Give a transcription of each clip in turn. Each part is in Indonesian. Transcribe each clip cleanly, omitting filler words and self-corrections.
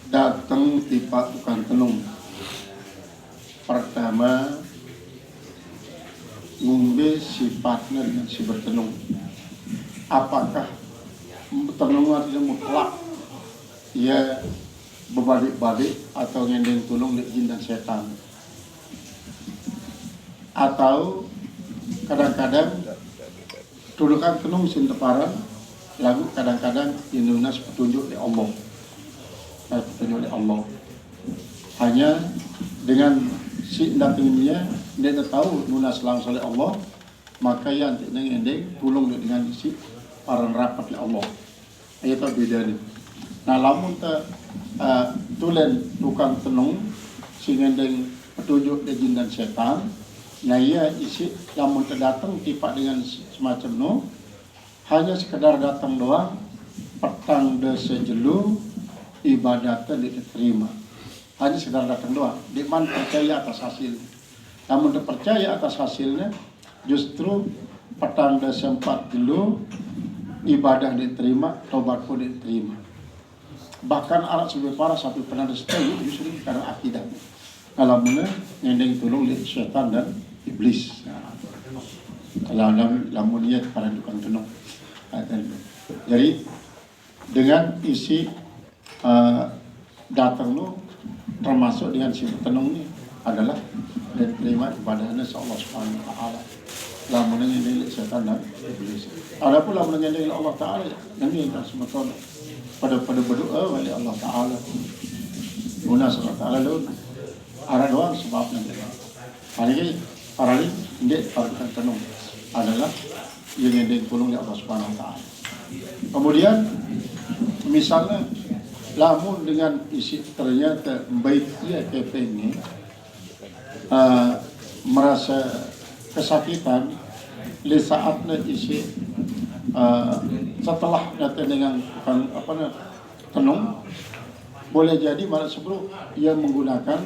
Datang tiba tukang tenung. Pertama ngombe si partner dengan si bertenung. Apakah tenungan itu mutlak ia berbalik-balik atau ngendeng tulung di jin dan setan, atau kadang-kadang tulukan tenung sin teparan lagu kadang-kadang inunas petunjuk di Allah. Petunjuk oleh Allah. Hanya dengan si datangnya dia tahu nunas langsung oleh Allah, maka yang ending tulung dengan si para rapat oleh Allah. Itu beda ni. Nah, lamun ta tulen tukang tenung si ending petunjuk dari jin dan setan, nah ia isi lamun terdatang tiba dengan semacam no, hanya sekedar datang doang, petang de sejelu ibadatnya diterima, hanya sekedar datang doang. Dia percaya atas hasil. Namun dia percaya atas hasilnya, justru petang dah sempat dulu ibadah diterima, tobat pun diterima. Bahkan alat sebagai para sampai pernah disetujui justru karena akidah. Kalau mana yang tolong lihat syaitan dan iblis. Kalau lamun dia para tukang tenung. Jadi dengan isi datang lu termasuk dengan si tenung ini adalah diterima ibadahnya Allah Subhanahu wa taala. Lamun yang setan dan iblis. Adapun lamun yang Allah taala nanti kita semua pada berdoa oleh Allah taala. Guna Allah taala lu ada doang sebabnya. Hari ini dia pada tenung adalah yang tolong Allah Subhanahu wa taala. Kemudian misalnya lamun dengan isi ternyata baik dia kepeng merasa kesakitan di saatnya isi setelah datang dengan tenung, boleh jadi malah sebelum ia menggunakan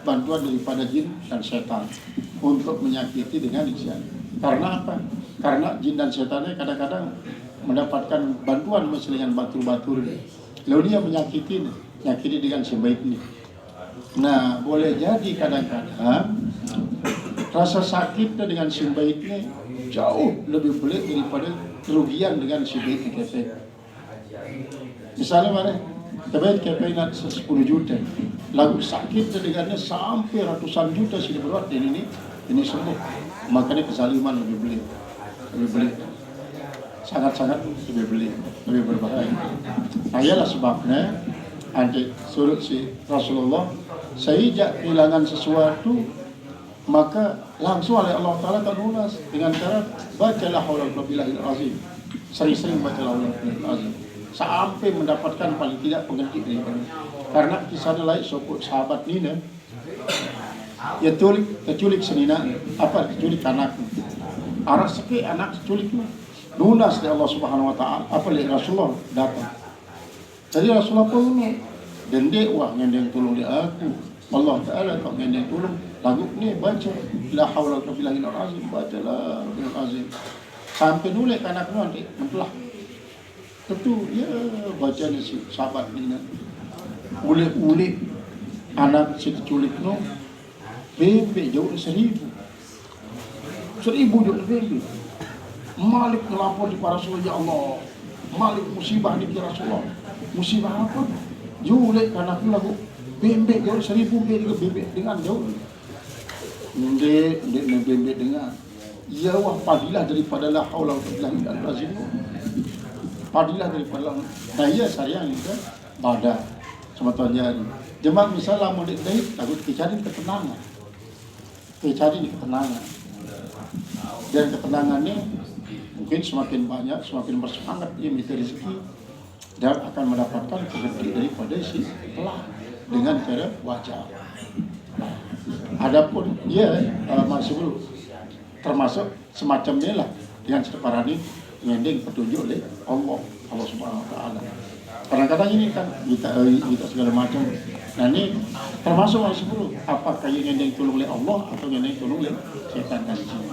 bantuan daripada jin dan setan untuk menyakiti dengan isian. Karena apa? Karena jin dan setannya kadang-kadang mendapatkan bantuan dengan batur-batur. Lalu dia menyakiti dengan sebaik ini. Nah, boleh jadi kadang-kadang rasa sakitnya dengan sebaik ini jauh lebih berat daripada kerugian dengan sebaik ini. Misalnya mana? Terbaik KPI nak 10 juta. Lalu sakitnya dengannya sampai ratusan juta sudah berat dan ini sembuh. Makanya kesaliman lebih berat. Sangat-sangat lebih berbahaya. Nah, ialah sebabnya anti surut si Rasulullah sejak kehilangan sesuatu maka langsung oleh Allah Taala terlunas dengan cara bacalah haulal billahil azim. Sering-sering baca haulal billahil azim sampai mendapatkan paling tidak pengganti daripada. Karena kisahnya lain soput sahabat Nina ya keculik senina keculik anak arah seki anak keculik lunas dari Allah Subhanahu wa taala Rasulullah datang. Jadi Rasulullah pun dan dia ngendeng tolong dia aku Allah taala tak ngendeng tolong lagu ni baca la haula wala quwwata illa azim, bacalah bil azim sampai nulis anak nanti mentelah tentu ya baca ni si sahabat ni uli anak si keculik no bebe jauh 1000 jauh lebih. Malik melapor di para Rasul, ya Allah, Malik musibah ni kepada Rasulullah. Musibah apa? Julek karena aku lagu bembek jauh 1000 bembek dengan jauh. Ndek bembek dengan. Ya wah padilah daripada la haula wala quwwata illa billah. Padilah daripada daya sayang itu badan sama tuannya. Jemaah misalnya mau dikait lagu dicari ketenangan. Dan ketenangan ni mungkin semakin banyak, semakin bersemangat dia minta rezeki dan akan mendapatkan rezeki daripada si telah dengan cara wajar. Adapun dia masih belum termasuk semacamnya lah dengan separani ngending petunjuk oleh Allah Subhanahu Wa Taala. Kadang-kadang ini kan kita segala macam. Nah ini termasuk masih belum. Apakah yang ngending tolong oleh Allah atau ngending tolong oleh setan dan jin?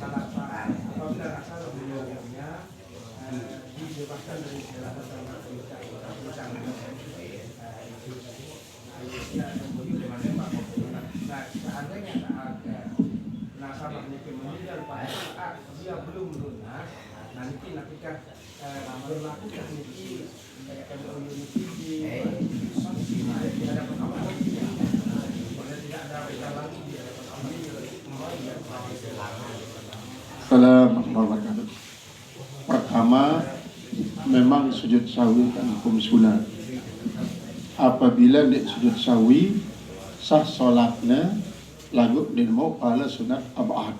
Apabila rasa beliau-nya dibebaskan dari segala macam seandainya nasabahnya meninggal pada saat dia belum lunas, nanti ketika berlaku tekniki MOU di hadapan Allah, tidak ada beda lagi di hadapan Allah. Assalamualaikum warahmatullahi wabarakatuh. Pertama, memang sujud sawi kan hukum sunat. Apabila dia sujud sawi, sah solatnya lagu dan mau pahala sunat abad.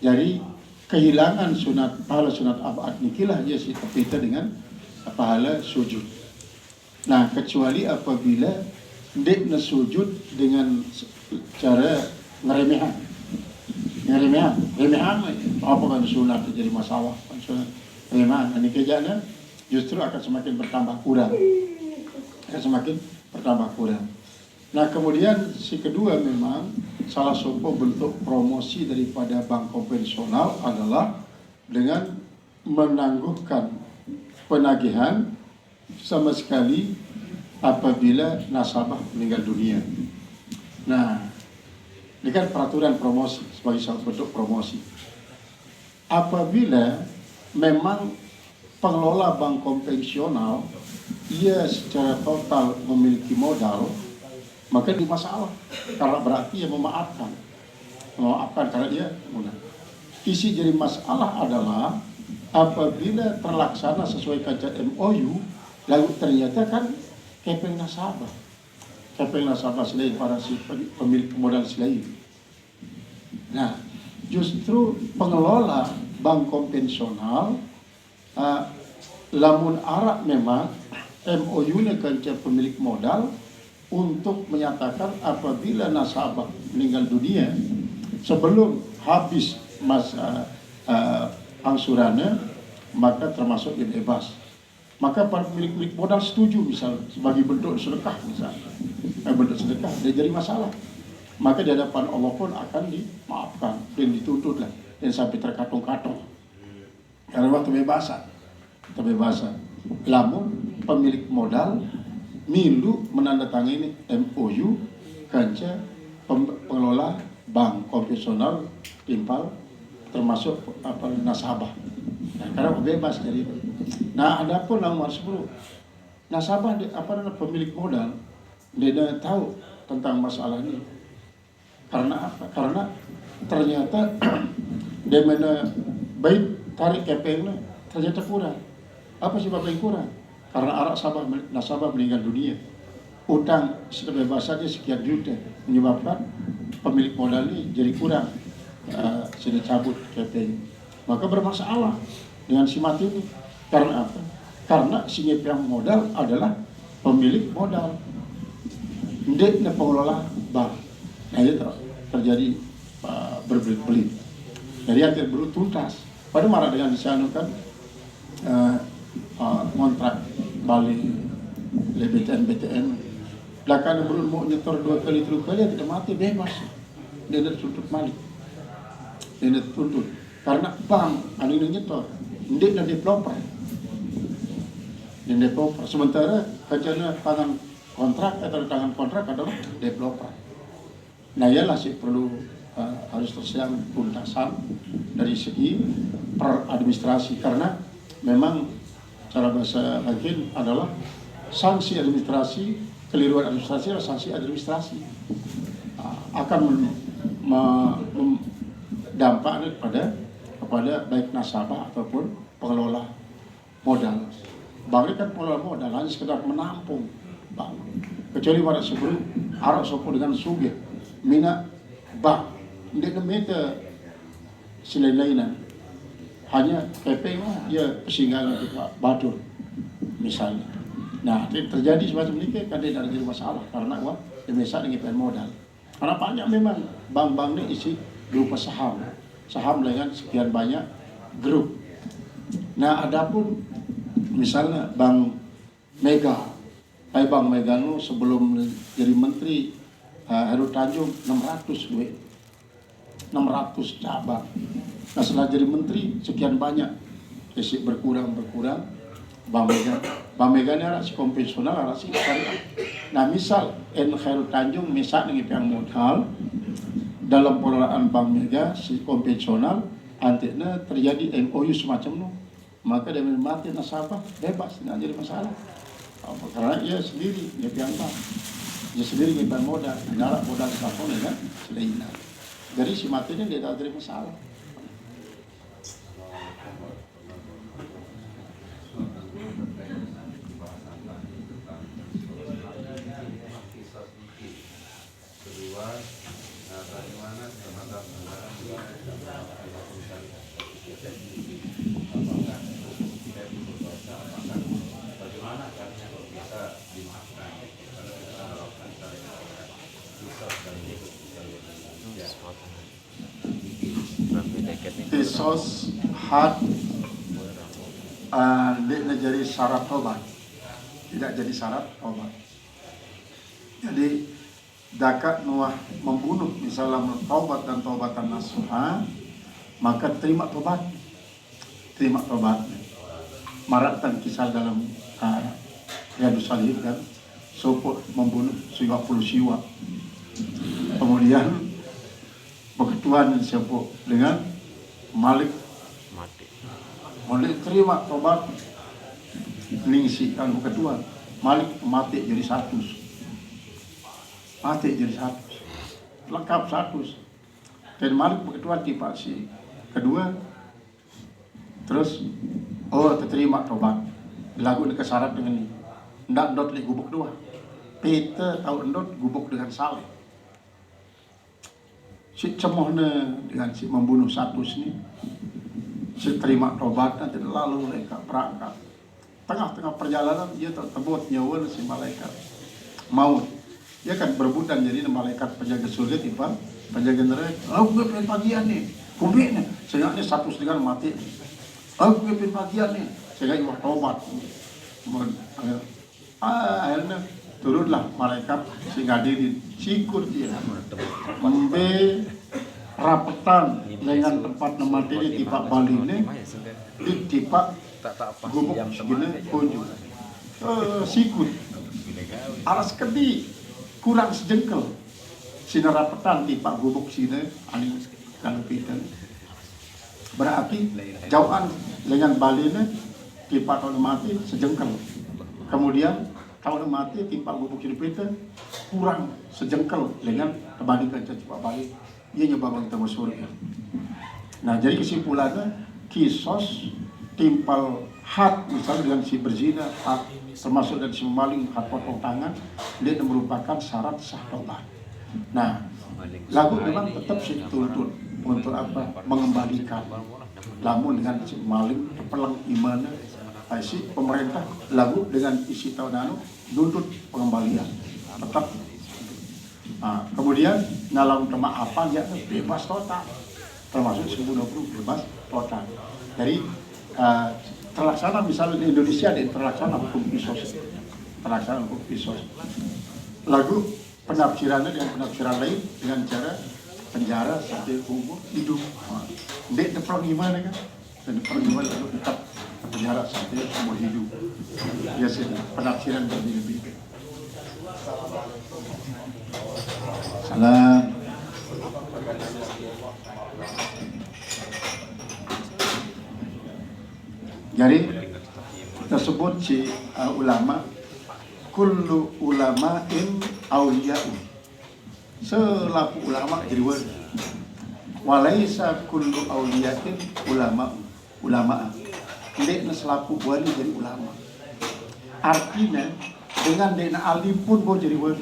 Jadi kehilangan pahala sunat abad nikilah dia si terpita dengan pahala sujud. Nah kecuali apabila dia sujud dengan cara ngeremehan apa kan sunat jadi masalah kan sunat remehan. Ini kerjanya justru akan semakin bertambah kurang. Nah kemudian si kedua memang salah satu bentuk promosi daripada bank konvensional adalah dengan menangguhkan penagihan sama sekali apabila nasabah meninggal dunia. Nah ini kan peraturan promosi sebagai satu bentuk promosi. Apabila memang pengelola bank konvensional ia secara total memiliki modal, maka itu masalah. Karena berarti ia memaafkan karena dia mudah. Isi jadi masalah adalah apabila terlaksana sesuai kaedah MOU, lalu ternyata kan kepeng nasabah selain para si pemilik modal selain. Nah, justru pengelola bank konvensional lamun arak memang MOU-nya kanca pemilik modal untuk menyatakan apabila nasabah meninggal dunia sebelum habis masa angsurannya maka termasuk dia bebas. Maka para pemilik modal setuju misalnya sebagai bentuk sedekah misalnya. Bentuk sedekah dia jadi masalah. Maka di hadapan Allah pun akan dimaafkan dan dituntutlah dan sampai terkatung-katung. Karena waktu kebebasan. Lamun pemilik modal milu menandatangani MOU kanca pengelola bank konvensional timpal termasuk nasabah. Nah, karena bebas dari itu. Nah, adapun nomor 10 nasabah pemilik modal dia tahu tentang masalah ini. Karena apa? Karena ternyata dia baik tarik kepengnya ternyata kurang. Apa sebab yang kurang? Karena nasabah meninggal dunia. Utang sebebasannya sekian juta menyebabkan pemilik modal ini jadi kurang. Sudah cabut kepeng. Maka bermasalah dengan si mati ini. Karena apa? Karena si yang modal adalah pemilik modal. Dia pengelola bank. Nah itu terjadi berbelit-belit. Jadi akhir baru tuntas. Pada marah dengan disanukan kontrak balik BTN. Belakang baru mau nyetor 2 kali 3 kali tidak mati bebas. Dia tidak tuntut balik. Dia tidak tuntut. Karena bank ada yang nyetor. Dia tidak developer. Yang developer. Sementara kerjanya tangan kontrak atau tangan kontrak adalah developer. Nah, ialah sih perlu harus tersiang tuntasan dari segi peradministrasi, karena memang cara bahasa hakim adalah sanksi administrasi, keliruan administrasi adalah sanksi administrasi. Akan dampaknya kepada baik nasabah ataupun pengelola modal. Bank ini kan pengelola modal hanya sekedar menampung bank. Kecuali pada sebelum Arab sopo dengan sugih mina bank, tidak ada selain-lainan. Hanya PP mah ya persinggahan itu Pak Badur misalnya. Nah, terjadi semacam ini kan tidak ada masalah karena wah biasa dengan modal. Karena banyak memang bank-bank ini isi berupa saham dengan sekian banyak grup. Nah, adapun misalnya Bank Mega, Bank Mega itu sebelum jadi menteri Heru Tanjung 600 cabang. Nah, setelah jadi menteri sekian banyak, isi berkurang. Bank Mega ini adalah si konvensional, adalah si syariah. Nah, misal Heru Tanjung misal yang modal dalam pengelolaan Bank Mega si konvensional, antiknya terjadi MOU semacam itu, maka dia mati nasabah bebas, tidak jadi masalah. Karena ia sendiri yang bank, dia sendiri yang modal, adalah modal satu dengan selainnya. Jadi si matinya dia tak ada masalah. Bagaimana terhadap bagaimana caranya bisa dimaafkan kisos had tidak jadi syarat tobat, tidak jadi syarat tobat. Jadi dakat nuah membunuh misalnya taubat dan taubatan nasuha, maka terima tobat. Maratan kisah dalam Riyadhus Shalihin kan, sopo membunuh 50 siwa. Kemudian berketuan sopo dengan Malik terima tobat, ningsi kan berketuan. Malik mati jadi 100. Lengkap 100. Dan Malik berketua tipe si kedua, terus terterima tobat. Lagu ini kesyarat dengan ini. Ndak dot li gubuk dua. Peter tahu endot gubuk dengan Saleh. Si cemohnya dengan si membunuh 100 ini, si terima tobat nanti lalu mereka berangkat. Tengah-tengah perjalanan dia terbut nyawa si malaikat maut. Dia kan berebutan jadi malaikat penjaga surga tiba penjaga neraka. Aku pengen bagian nih, kubiknya. Sehingga ini 100 dengan mati. Aku pengen bagian nih, sehingga iwak tobat. Akhirnya turunlah malaikat sehingga diri sikur dia. Membe rapetan dengan tempat mati di tipak Bali ini, di tipak gubuk segini kunjung. Sikut. Alas kedi. Kurang sejengkel sinar rapetan di Pak Gubuk sini ani kalau kita berarti jauhan dengan Bali ini di Pak tahun mati sejengkel. Kemudian tahun mati di Pak Gubuk sini kita kurang sejengkel dengan kebalikan Pak Bali. Ia nyoba bang temu surga. Nah, jadi kesimpulannya kisos timpal had misalnya dengan si berzina, had termasuk dari si maling, had potong tangan, dia merupakan syarat sah tobat. Nah, lagu memang tetap si tuntut untuk apa? Mengembalikan. Namun dengan si maling, pelang imannya, si pemerintah lagu dengan isi tahun anu nuntut pengembalian tetap. Nah, kemudian ngalang kemaafan ya bebas total, termasuk 2020 bebas total. Jadi terlaksana misalnya di Indonesia ada terlaksana hukum kisos, lagu penafsirannya dengan penafsiran lain dengan cara penjara sampai umur hidup. Dek depan gimana kan? Dan depan gimana lalu tetap penjara sampai umur hidup. biasanya penafsiran berbeda-beda. Salam. Jadi tersebut si ulama kullu ulama'in awliya'u, selaku ulama jadi wali. Walaisa kullu awliyatin ulama. Dekna selaku wali jadi ulama. Artinya dengan dekna alim pun boleh jadi wali.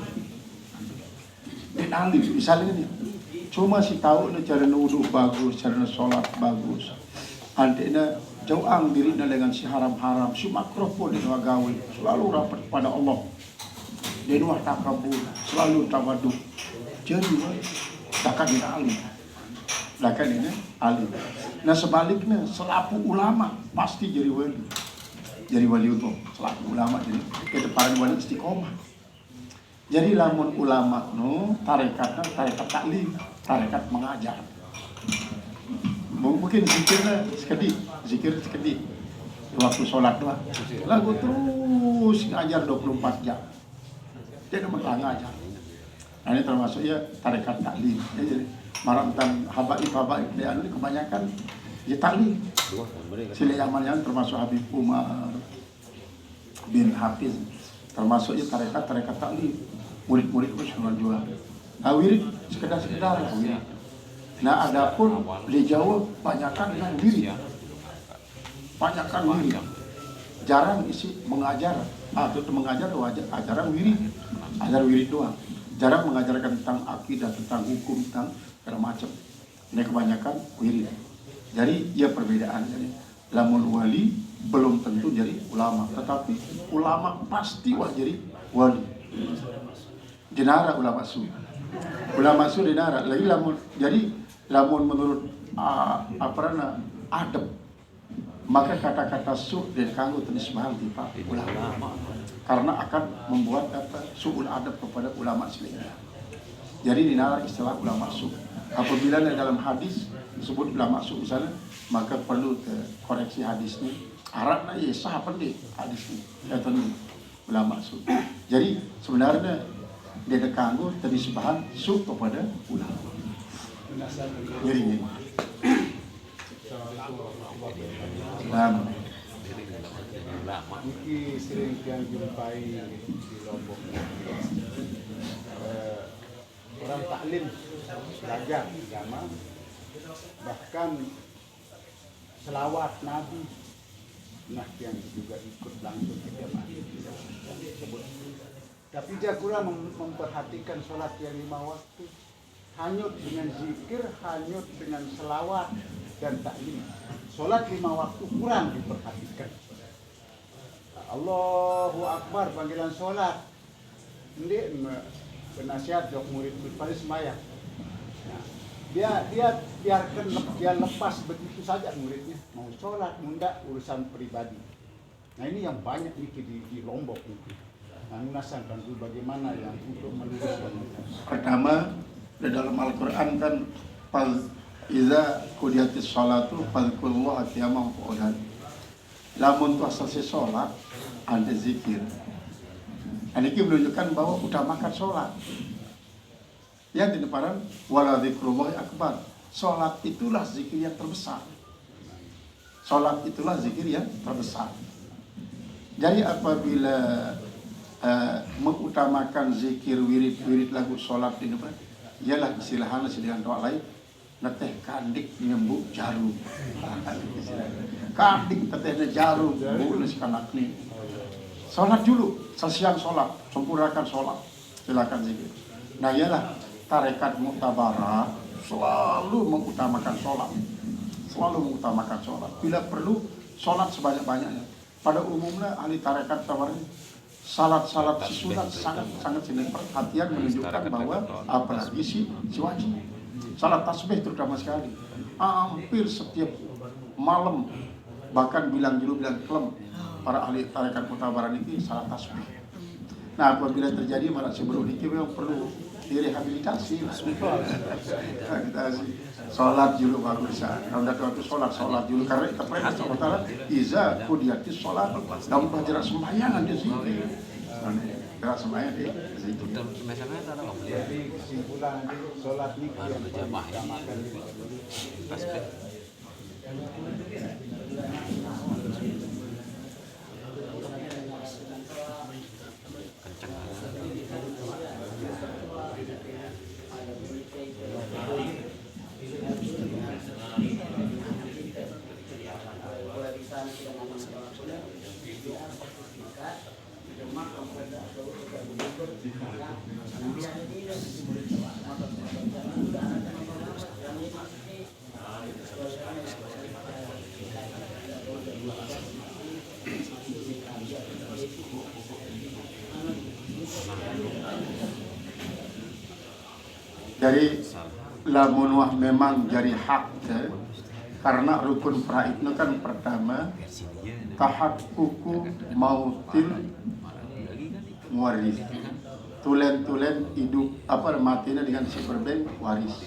Dekna alim misalnya nih, cuma si tahu cara nuduh bagus, cara sholat bagus. Adekna jauhang dirinya dengan si haram-haram, si makruh pun dia gawe, selalu rapat pada Allah. Dia nuah takabur, selalu tawaduk. Jadi takkan dia alim. Takkan dia alim. Nah sebaliknya selaku ulama pasti jadi wali. Jadi wali itu selaku ulama jadi kedepan wali istiqomah. Jadi lamun ulama tarekat taklim, tarekat mengajar. Mungkin zikir sekedip waktu sholat lah lagu terus ngajar 24 jam dia memang ngajar. Nah ini termasuk ya tarekat taklim ya, jadi maramtan habaib di anu kebanyakan ya taklim. Sila yang termasuk Habib Umar bin Hafiz termasuk ya tarekat taklim, murid-murid pun semua jual wirid sekedar wirid. Nah, adapun di Jawa banyakkan dengan wirid. Banyakkan wirid. Jarang isi mengajar. Itu mengajar ajaran wirid. Ajar wirid doang. Jarang mengajarkan tentang akidah, tentang hukum, tentang segala macam. Ini kebanyakan wirid. Jadi ya perbedaan. Jadi lamun wali belum tentu jadi ulama, tetapi ulama pasti jadi wali. Jenara ulama su. Ulama su jenara. Lagi lamun menurut adab, maka kata-kata su dan kanggo tenis mahal di Pak ulama, karena akan membuat suul adab kepada ulama selainnya. Jadi dinara istilah ulama su. Apabila dalam hadis disebut ulama su misalnya, maka perlu koreksi hadisnya. Arabnya ya sah pendek hadisnya. Kata ulama su. Jadi sebenarnya dia kanggo tenis bahan su kepada ulama. Jadi Mungkin sering yang jumpai di Lombok, orang taklim belajar agama, bahkan selawat Nabi, nah yang juga ikut langsung ke jamaah tersebut. Tapi dia kurang memperhatikan sholat yang 5 waktu. Hanyut dengan zikir, hanyut dengan selawat dan taklim. Sholat 5 waktu kurang diperhatikan. Allahu Akbar panggilan sholat. Ini penasihat jok murid pada semayang. Nah, dia biarkan dia lepas begitu saja muridnya. Mau sholat, enggak urusan pribadi. Nah ini yang banyak nih di Lombok nih. Nah, menasakan dulu bagaimana yang untuk meluruskan. Pertama, di dalam Al-Quran kan iza kudiyatis sholatu fadhkurullaha qiyaman wa qu'udan. Lamun tu selesai sholat ada zikir. Ini menunjukkan bahwa utamakan sholat. Yang di depan wala dzikrullahi akbar. Sholat itulah zikir yang terbesar. Sholat itulah zikir yang terbesar. Jadi apabila mengutamakan zikir wirid lagu sholat di depan, ialah istilahnya sedang doa lain neteh kandik nyembuk jarum. Kandik teteh jarum bukan sekanak nih. Sholat dulu, selesai sholat, sempurnakan sholat, silakan zikir. Nah ialah tarekat muktabarah selalu mengutamakan sholat, Bila perlu sholat sebanyak-banyaknya. Pada umumnya ahli tarekat tawarin salat sunat sangat perhatian menunjukkan bahwa apalagi si wajib. Salat tasbih terutama sekali. Hampir setiap malam bahkan bilang kelem para ahli tarekat mutabaran ini salat tasbih. Nah apabila terjadi malah sebelum ini memang perlu direhabilitasi. Rehabilitasi. Sholat dulu bagus. Kalau udah waktu sholat dulu karena kita perintah Allah Taala iza qudiyatis sholat. Dalam pelajaran sembahyang di sini. Gerak sembahyang di situ. Jadi kesimpulan nanti sholat ini yang diutamakan di Dari lamun wah memang jadi hak karena rukun praitna kan pertama tahaqququ mautil waris. Tulen hidup matinya dengan si berben waris.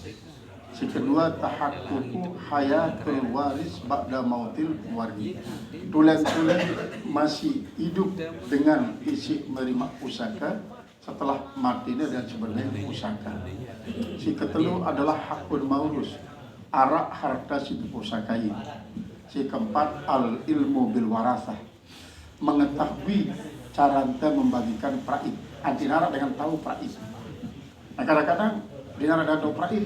Si kedua tahaqququ hayatul waris ba'da mautil waris. Tulen masih hidup dengan isi menerima pusaka setelah matinya dan sebenarnya pusaka. Si ketelu adalah hakun maurus, arak harta si pusakai. Si keempat al ilmu bil warasah, mengetahui cara membagikan praid. Antinara dengan tahu praid. Nah kadang-kadang dinara dan tahu praid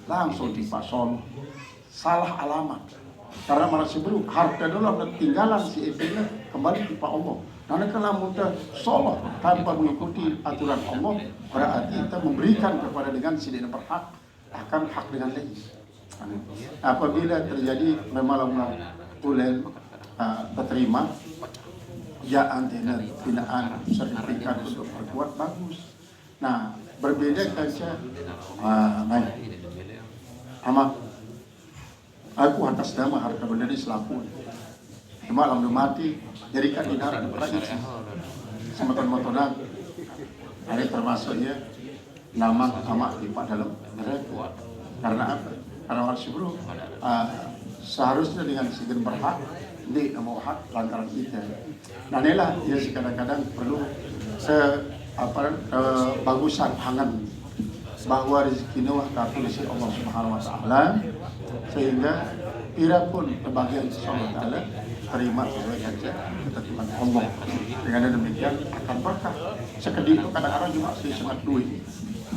langsung dipasol salah alamat. Karena malah sebelum harta dulu tinggalan si ibunya kembali ke Pak Allah. Karena kalau mudah sholat tanpa mengikuti aturan Allah, berarti kita memberikan kepada dengan si dina berhak akan hak dengan lain. Apabila terjadi memang tulen terterima, ya antena binaan sertifikat untuk berbuat bagus. Nah berbeda saja, ama aku atas nama harta benda ini selaku. Cuma lalu mati jadikan dinara dan praid sama teman-teman ada termasuknya nama di Pak dalam neraka. Karena apa? Karena harus bro seharusnya dengan segera berhak di mau hak lantaran kita. Nah inilah ya kadang-kadang perlu bagusan hangat bahwa rezeki wah tertulis Allah Subhanahu Wa Taala sehingga ira pun kebahagiaan Allah Taala terima sesuai saja ketentuan Allah. Dengan demikian akan berkah. Sekedip itu kadang-kadang juga sangat duit.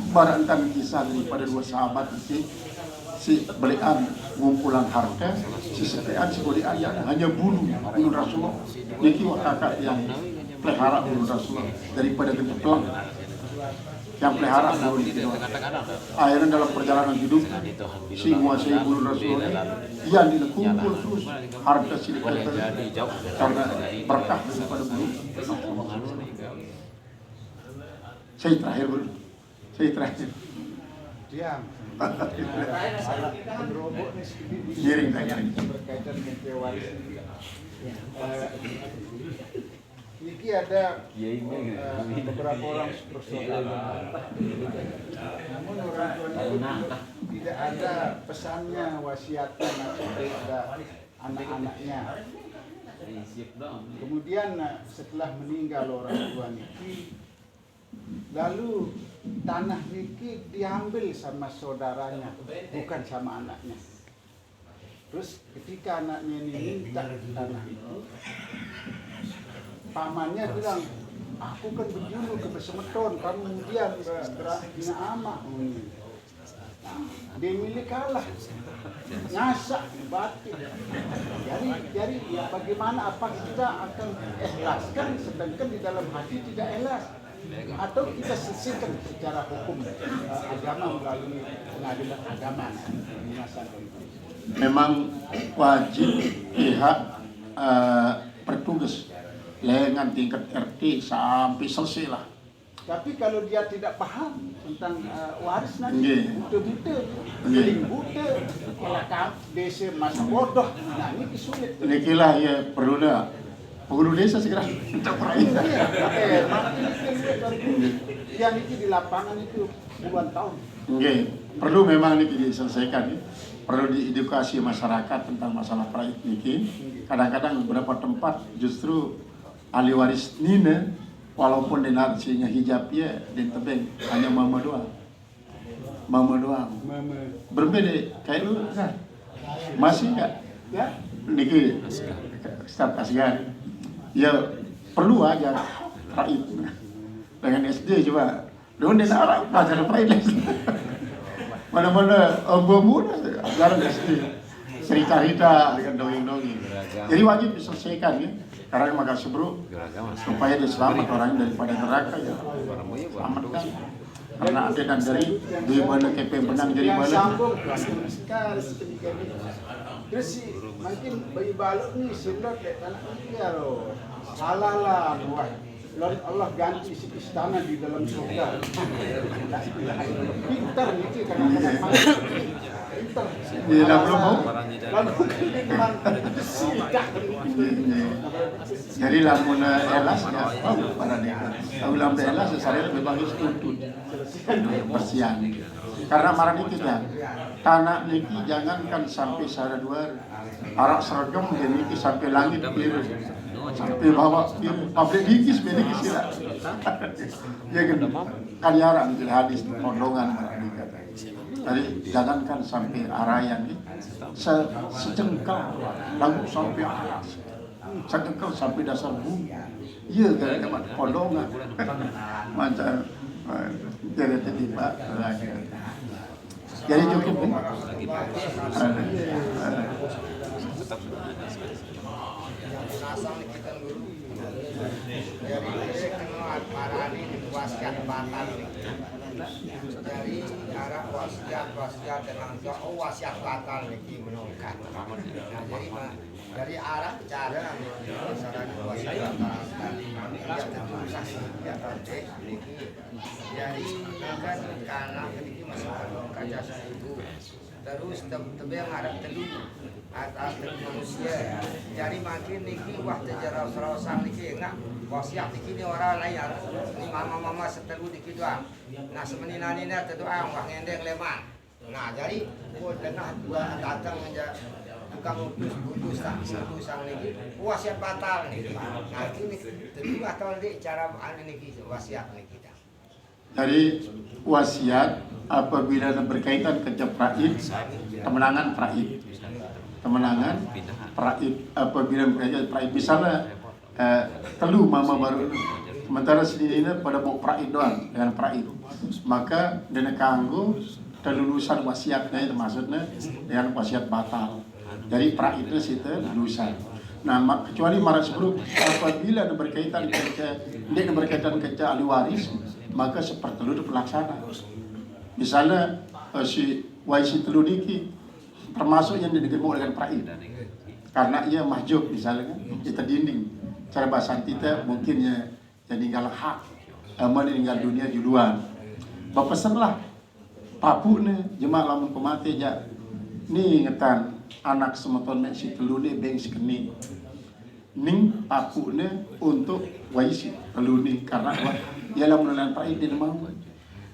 Barangkan kisah daripada dua sahabat itu, si belian ngumpulan harta, si sekian si belian yang hanya bunuh Rasulullah. Niki kakak yang pelihara bunuh Rasulullah daripada gede pelang. Yang pelihara akhirnya dalam perjalanan hidup si menguasai bunuh Rasulullah yang dikumpul terus harta si karena berkah daripada bunuh. Saya terakhir diam. Pengerobok nih sedikit berkaitan dengan tewaris ini. Niki ada beberapa orang bersaudara. Namun orang tuanya tidak ada pesannya, wasiatnya kepada anak-anaknya. Kemudian setelah meninggal orang tua Niki, lalu tanah Niki diambil sama saudaranya, bukan sama anaknya. Terus ketika anaknya ini minta tanah itu, pamannya bilang, aku kan berjulu ke Besemeton, kamu kemudian bina amak. Dia milik kalah, ngasak batin. Jadi ya bagaimana apa kita akan ikhlaskan sedangkan di dalam hati tidak ikhlas, atau kita selesaikan secara hukum agama melalui pengadilan agama. Memang wajib pihak bertugas dengan tingkat RT sampai selesai lah. Tapi kalau dia tidak paham tentang waris nanti, buta-buta, paling buta, kalau desa masa bodoh, nah ini sulit. Inilah ya perlu dah penghulu desa segera minta praid. Yang itu di lapangan itu puluhan tahun. Oke, perlu memang ini diselesaikan ya. Perlu diedukasi masyarakat tentang masalah praid ini. Kadang-kadang beberapa tempat justru ahli waris nina walaupun dengan sehingga hijab ya dan tebeng hanya mama doang. Berbeda kayak lu kan? Masih enggak? Ya, niki staf asgar. Ya perlu aja praid. Dengan SD coba. Doon din arah belajar praid. Mana-mana muda ajaran SD. Cerita-cerita dengan dongeng-dongeng. Jadi wajib diselesaikan ya. Karena maka bro supaya dia selamat orang daripada neraka ya. Selamatkan. Karena ada dan dari mana kepe benang jadi mana. Sambung sekali sedikit ini. Terus mungkin bayi balok nih sendok dek tanah dia loh. Salah lah buat. Lalu Allah ganti isi istana di dalam surga. Pintar nih kadang-kadang pintar. Dia belum mau. Lalu memang sidak. Jadi lamun elas ya, pada dia. Kalau lamun elas saya lebih bagus tuntut persian. Karena marah itu ya. Tanah niki jangankan sampai sada dua. Arak seragam niki sampai langit biru. Sampai bawah biru. Pabrik dikis beda kisila. Ya kan kaliaran di hadis pondongan marah dikata. Jadi jangankan sampai arayan ini sejengkal lalu sampai atas. Sejengkal sampai dasar bumi. Iya gara-gara pondongan. Macam jadi tiba lagi. Jadi cukup nih. Nasang kita dulu dari kenal para ini wasiat batal dari arah wasiat dengan wasiat batal ini menungkan. Nah dari arah cara misalnya wasiat batal ya tentu saksi ya tadi dari kan karena ini masalah kaca itu terus tebing arah telu atas manusia. Jadi makin niki waktu jarau-jarausan niki enggak wasiat niki ni orang lain. Ni mama-mama setelu niki doang. Nah semeninanina terdoa wah ngendeng leman. Nah jadi dengar dua datang menjadi tukang udus sang niki wasiat batal niki. Nah ini terus atau di cara niki wasiat niki. Jadi wasiat apabila berkaitan kerja praid, kemenangan praid. Kemenangan praid apabila berkaitan praid misalnya telu mama baru ini. Sementara sini pada mau praid doang dengan praid. Maka dene kanggo kelulusan wasiatnya itu maksudnya dengan wasiat batal. Jadi praidnya situ lulusan. Nah, kecuali marah sebelum apabila berkaitan kerja ahli waris, maka seperti itu pelaksana. Misalnya si waisi telu niki termasuk yang digemuk dengan praid. Karena ia mahjub misalnya kan, kita dinding. Cara bahasa kita mungkin ya ninggal hak, meninggal dunia duluan. Bapak sebelah papu nih jemaah lamun kemati aja. Nih ngetan anak semeton mek si telu nih beng sekeni. Ning papu nih untuk waisi telu nih karena ia lamun lain praid dia mau.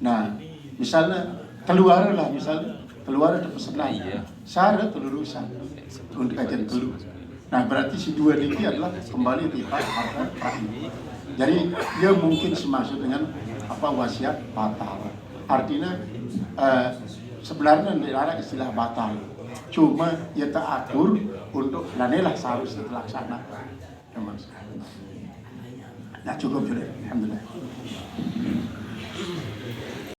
Nah, misalnya keluar lah misalnya keluar ada pesanan. Syarat kelulusan untuk kajian telu. Nah, berarti si dua niki adalah kembali tipat harta praid. Jadi dia mungkin semaksud dengan apa wasiat batal. Artinya sebenarnya dilarang istilah batal. Cuma ia tak atur untuk lanelah seharusnya terlaksana. Nah, cukup sudah. Alhamdulillah.